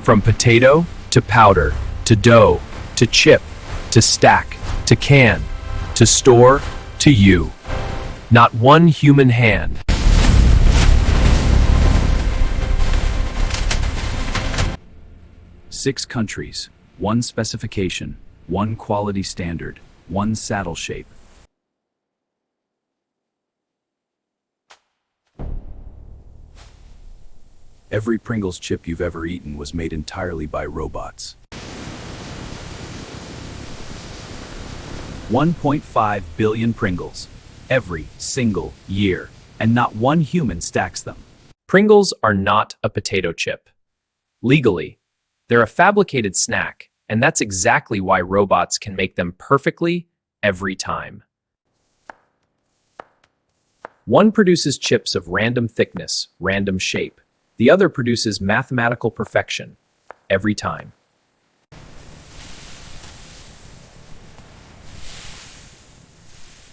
From potato to powder to dough to chip to stack to can to store to you. Not one human hand. Six countries, one specification, one quality standard, one saddle shape. Every Pringles chip you've ever eaten was made entirely by robots. 1.5 billion Pringles, every single year, and not one human stacks them. Pringles are not a potato chip. Legally, they're a fabricated snack, and that's exactly why robots can make them perfectly every time. One produces chips of random thickness, random shape. The other produces mathematical perfection every time.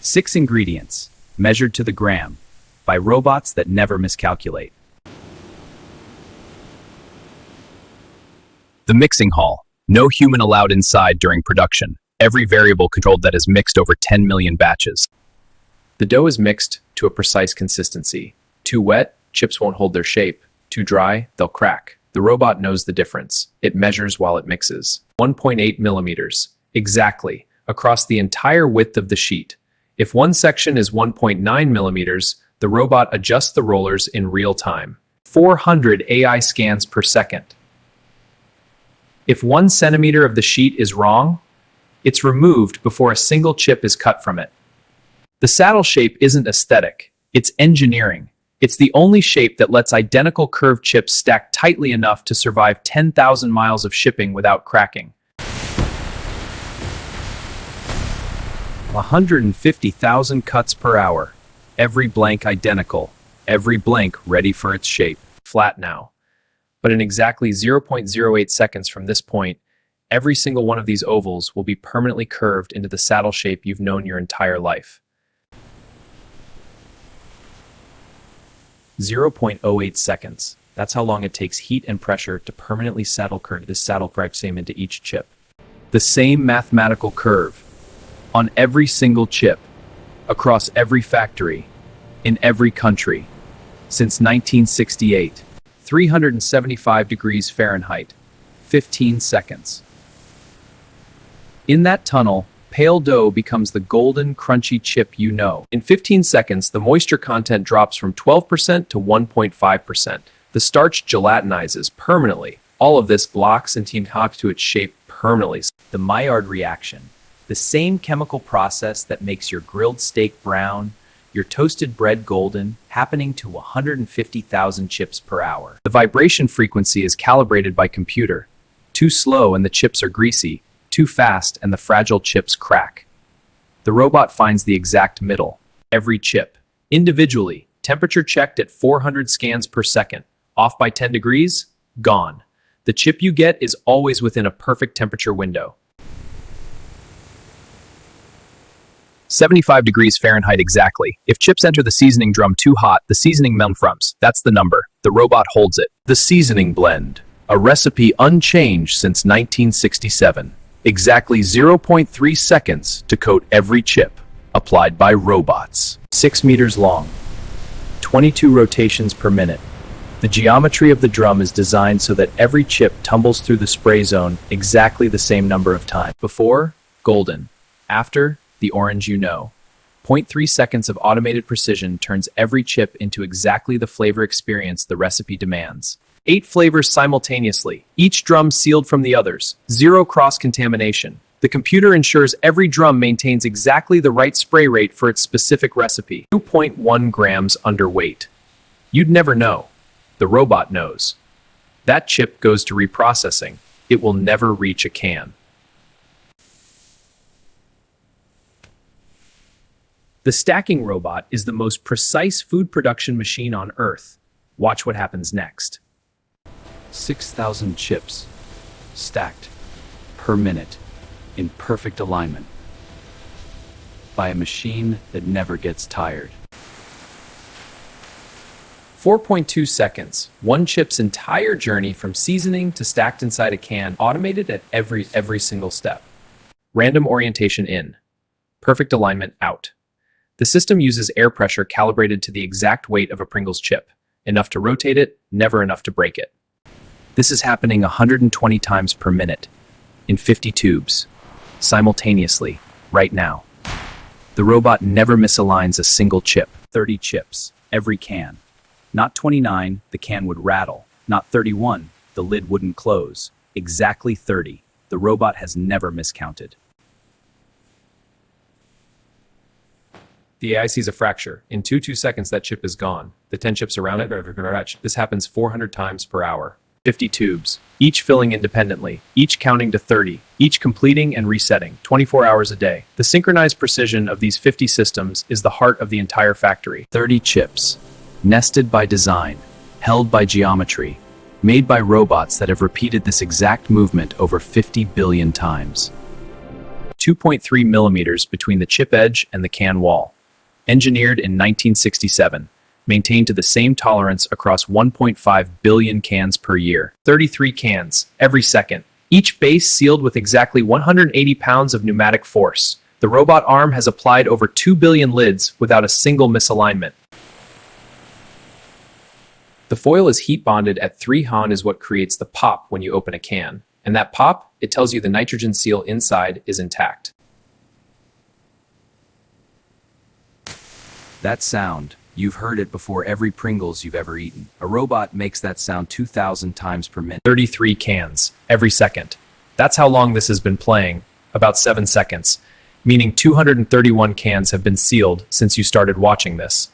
Six ingredients, measured to the gram, by robots that never miscalculate. The mixing hall. No human allowed inside during production. Every variable controlled that is mixed over 10 million batches. The dough is mixed to a precise consistency. Too wet, chips won't hold their shape. Too dry, they'll crack. The robot knows the difference. It measures while it mixes. 1.8 millimeters, exactly, across the entire width of the sheet. If one section is 1.9 millimeters, the robot adjusts the rollers in real time. 400 AI scans per second. If 1 centimeter of the sheet is wrong, it's removed before a single chip is cut from it. The saddle shape isn't aesthetic, it's engineering. It's the only shape that lets identical curved chips stack tightly enough to survive 10,000 miles of shipping without cracking. 150,000 cuts per hour. Every blank identical. Every blank ready for its shape. Flat now. But in exactly 0.08 seconds from this point, every single one of these ovals will be permanently curved into the saddle shape you've known your entire life. 0.08 seconds. That's how long it takes heat and pressure to permanently curve this saddle frame into each chip. The same mathematical curve on every single chip, across every factory, in every country, since 1968. 375 degrees Fahrenheit, 15 seconds. In that tunnel, pale dough becomes the golden, crunchy chip you know. In 15 seconds, the moisture content drops from 12% to 1.5%. The starch gelatinizes permanently. All of this locks and hooks to its shape permanently. The Maillard reaction, the same chemical process that makes your grilled steak brown, your toasted bread golden, happening to 150,000 chips per hour. The vibration frequency is calibrated by computer. Too slow and the chips are greasy. Too fast and the fragile chips crack. The robot finds the exact middle. Every chip, individually, temperature checked at 400 scans per second. Off by 10 degrees? Gone. The chip you get is always within a perfect temperature window. 75 degrees Fahrenheit exactly. If chips enter the seasoning drum too hot, the seasoning melts. That's the number. The robot holds it. The seasoning blend. A recipe unchanged since 1967. Exactly 0.3 seconds to coat every chip, applied by robots. 6 meters long, 22 rotations per minute. The geometry of the drum is designed so that every chip tumbles through the spray zone exactly the same number of times. Before, golden. After, the orange you know. 0.3 seconds of automated precision turns every chip into exactly the flavor experience the recipe demands. 8 flavors simultaneously, each drum sealed from the others. 0 cross-contamination. The computer ensures every drum maintains exactly the right spray rate for its specific recipe. 2.1 grams underweight. You'd never know. The robot knows. That chip goes to reprocessing. It will never reach a can. The stacking robot is the most precise food production machine on Earth. Watch what happens next. 6,000 chips, stacked, per minute, in perfect alignment, by a machine that never gets tired. 4.2 seconds. One chip's entire journey from seasoning to stacked inside a can, automated at every single step. Random orientation in. Perfect alignment out. The system uses air pressure calibrated to the exact weight of a Pringles chip. Enough to rotate it, never enough to break it. This is happening 120 times per minute, in 50 tubes, simultaneously, right now. The robot never misaligns a single chip. 30 chips, every can. Not 29, the can would rattle. Not 31, the lid wouldn't close. Exactly 30. The robot has never miscounted. The AI sees a fracture. In 2 seconds, that chip is gone. The 10 chips around it, this happens 400 times per hour. 50 tubes, each filling independently, each counting to 30, each completing and resetting, 24 hours a day. The synchronized precision of these 50 systems is the heart of the entire factory. 30 chips, nested by design, held by geometry, made by robots that have repeated this exact movement over 50 billion times. 2.3 millimeters between the chip edge and the can wall. Engineered in 1967, maintained to the same tolerance across 1.5 billion cans per year. 33 cans, every second. Each base sealed with exactly 180 pounds of pneumatic force. The robot arm has applied over 2 billion lids without a single misalignment. The foil is heat bonded at 3 Han is what creates the pop when you open a can. And that pop, it tells you the nitrogen seal inside is intact. That sound, you've heard it before every Pringles you've ever eaten. A robot makes that sound 2,000 times per minute. 33 cans, every second. That's how long this has been playing, about 7 seconds, meaning 231 cans have been sealed since you started watching this.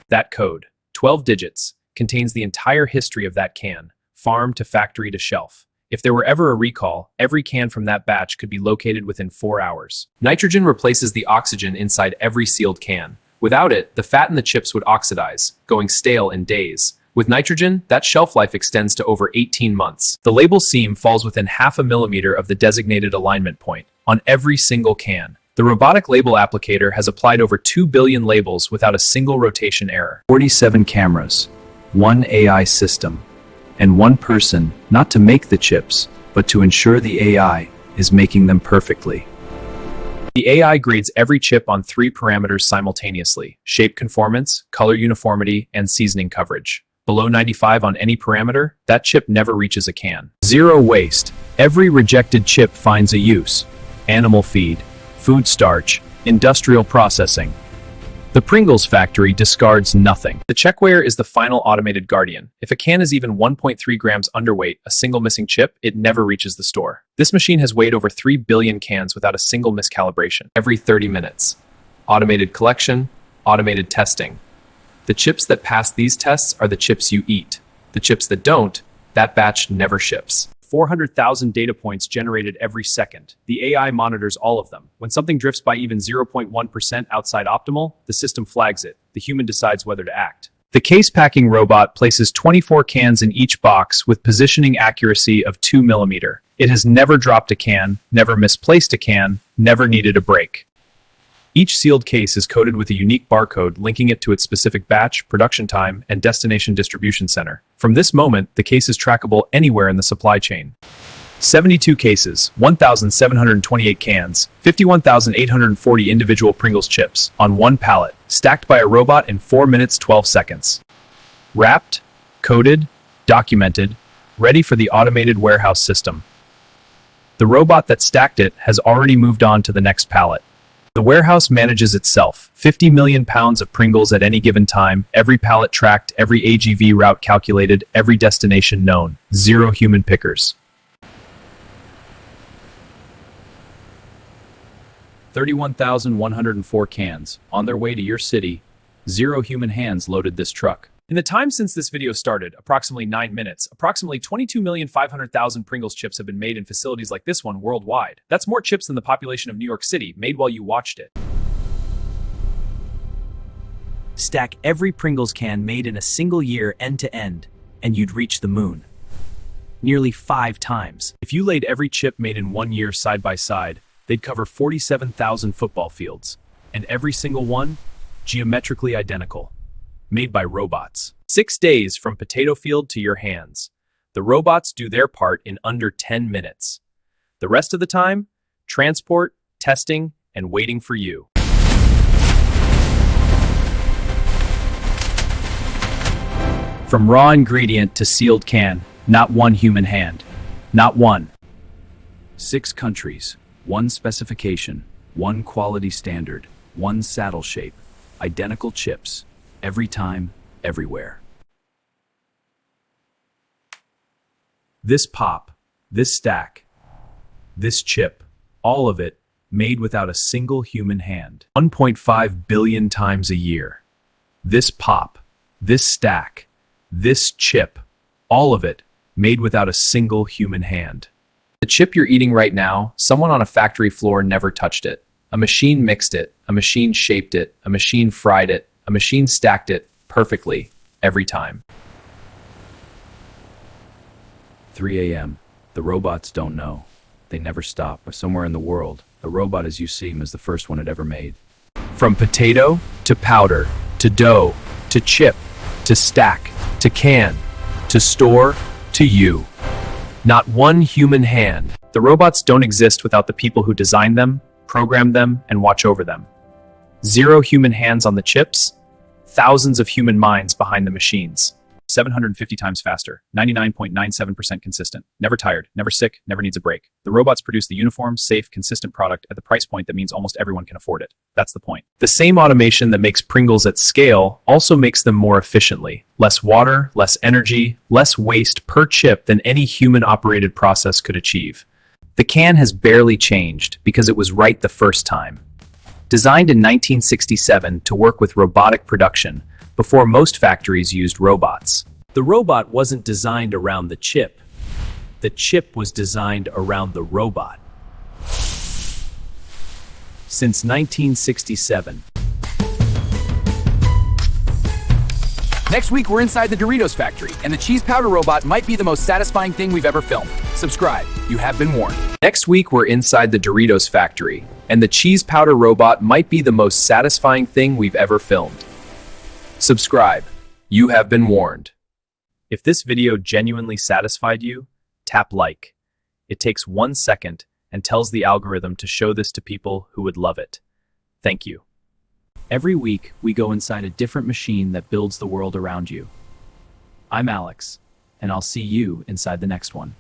That code, 12 digits, contains the entire history of that can, farm to factory to shelf. If there were ever a recall, every can from that batch could be located within 4 hours. Nitrogen replaces the oxygen inside every sealed can. Without it, the fat in the chips would oxidize, going stale in days. With nitrogen, that shelf life extends to over 18 months. The label seam falls within 0.5 millimeter of the designated alignment point, on every single can. The robotic label applicator has applied over 2 billion labels without a single rotation error. 47 cameras, 1 AI system, and 1 person, not to make the chips, but to ensure the AI is making them perfectly. The AI grades every chip on 3 parameters simultaneously: shape conformance, color uniformity, and seasoning coverage. Below 95 on any parameter, that chip never reaches a can. Zero waste. Every rejected chip finds a use. Animal feed, food starch, industrial processing. The Pringles factory discards nothing. The checkweigher is the final automated guardian. If a can is even 1.3 grams underweight, a single missing chip, it never reaches the store. This machine has weighed over 3 billion cans without a single miscalibration. Every 30 minutes. Automated collection, automated testing. The chips that pass these tests are the chips you eat. The chips that don't, that batch never ships. 400,000 data points generated every second. The AI monitors all of them. When something drifts by even 0.1% outside optimal, the system flags it. The human decides whether to act. The case packing robot places 24 cans in each box with positioning accuracy of 2 millimeter. It has never dropped a can, never misplaced a can, never needed a break. Each sealed case is coded with a unique barcode linking it to its specific batch, production time, and destination distribution center. From this moment, the case is trackable anywhere in the supply chain. 72 cases, 1,728 cans, 51,840 individual Pringles chips on 1 pallet, stacked by a robot in 4 minutes 12 seconds. Wrapped, coded, documented, ready for the automated warehouse system. The robot that stacked it has already moved on to the next pallet. The warehouse manages itself. 50 million pounds of Pringles at any given time, every pallet tracked, every AGV route calculated, every destination known. Zero human pickers. 31,104 cans, on their way to your city. Zero human hands loaded this truck. In the time since this video started, approximately 9 minutes, approximately 22,500,000 Pringles chips have been made in facilities like this one worldwide. That's more chips than the population of New York City, made while you watched it. Stack every Pringles can made in a single year end to end, and you'd reach the moon. Nearly 5 times. If you laid every chip made in 1 year side by side, they'd cover 47,000 football fields. And every single one, geometrically identical. Made by robots. 6 days from potato field to your hands. The robots do their part in under 10 minutes. The rest of the time, transport, testing, and waiting for you. From raw ingredient to sealed can, not one human hand. Not one. 6 countries, 1 specification, 1 quality standard, 1 saddle shape, identical chips, every time, everywhere. This pop, this stack, this chip, all of it made without a single human hand. 1.5 billion times a year. This pop, this stack, this chip, all of it made without a single human hand. The chip you're eating right now, someone on a factory floor never touched it. A machine mixed it, a machine shaped it, a machine fried it, a machine stacked it perfectly, every time. 3 a.m. The robots don't know. They never stop. But somewhere in the world, a robot as you see him is the first one it ever made. From potato to powder, to dough, to chip, to stack, to can, to store, to you. Not one human hand. The robots don't exist without the people who design them, program them, and watch over them. 0 human hands on the chips, thousands of human minds behind the machines. 750 times faster, 99.97% consistent, never tired, never sick, never needs a break. The robots produce the uniform, safe, consistent product at the price point that means almost everyone can afford it. That's the point. The same automation that makes Pringles at scale also makes them more efficiently. Less water, less energy, less waste per chip than any human-operated process could achieve. The can has barely changed because it was right the first time. Designed in 1967 to work with robotic production, before most factories used robots. The robot wasn't designed around the chip. The chip was designed around the robot. Since 1967. Next week, we're inside the Doritos factory, and the cheese powder robot might be the most satisfying thing we've ever filmed. Subscribe. You have been warned. Next week, we're inside the Doritos factory, and the cheese powder robot might be the most satisfying thing we've ever filmed. Subscribe. You have been warned. If this video genuinely satisfied you, tap like. It takes 1 second and tells the algorithm to show this to people who would love it. Thank you. Every week, we go inside a different machine that builds the world around you. I'm Alex, and I'll see you inside the next one.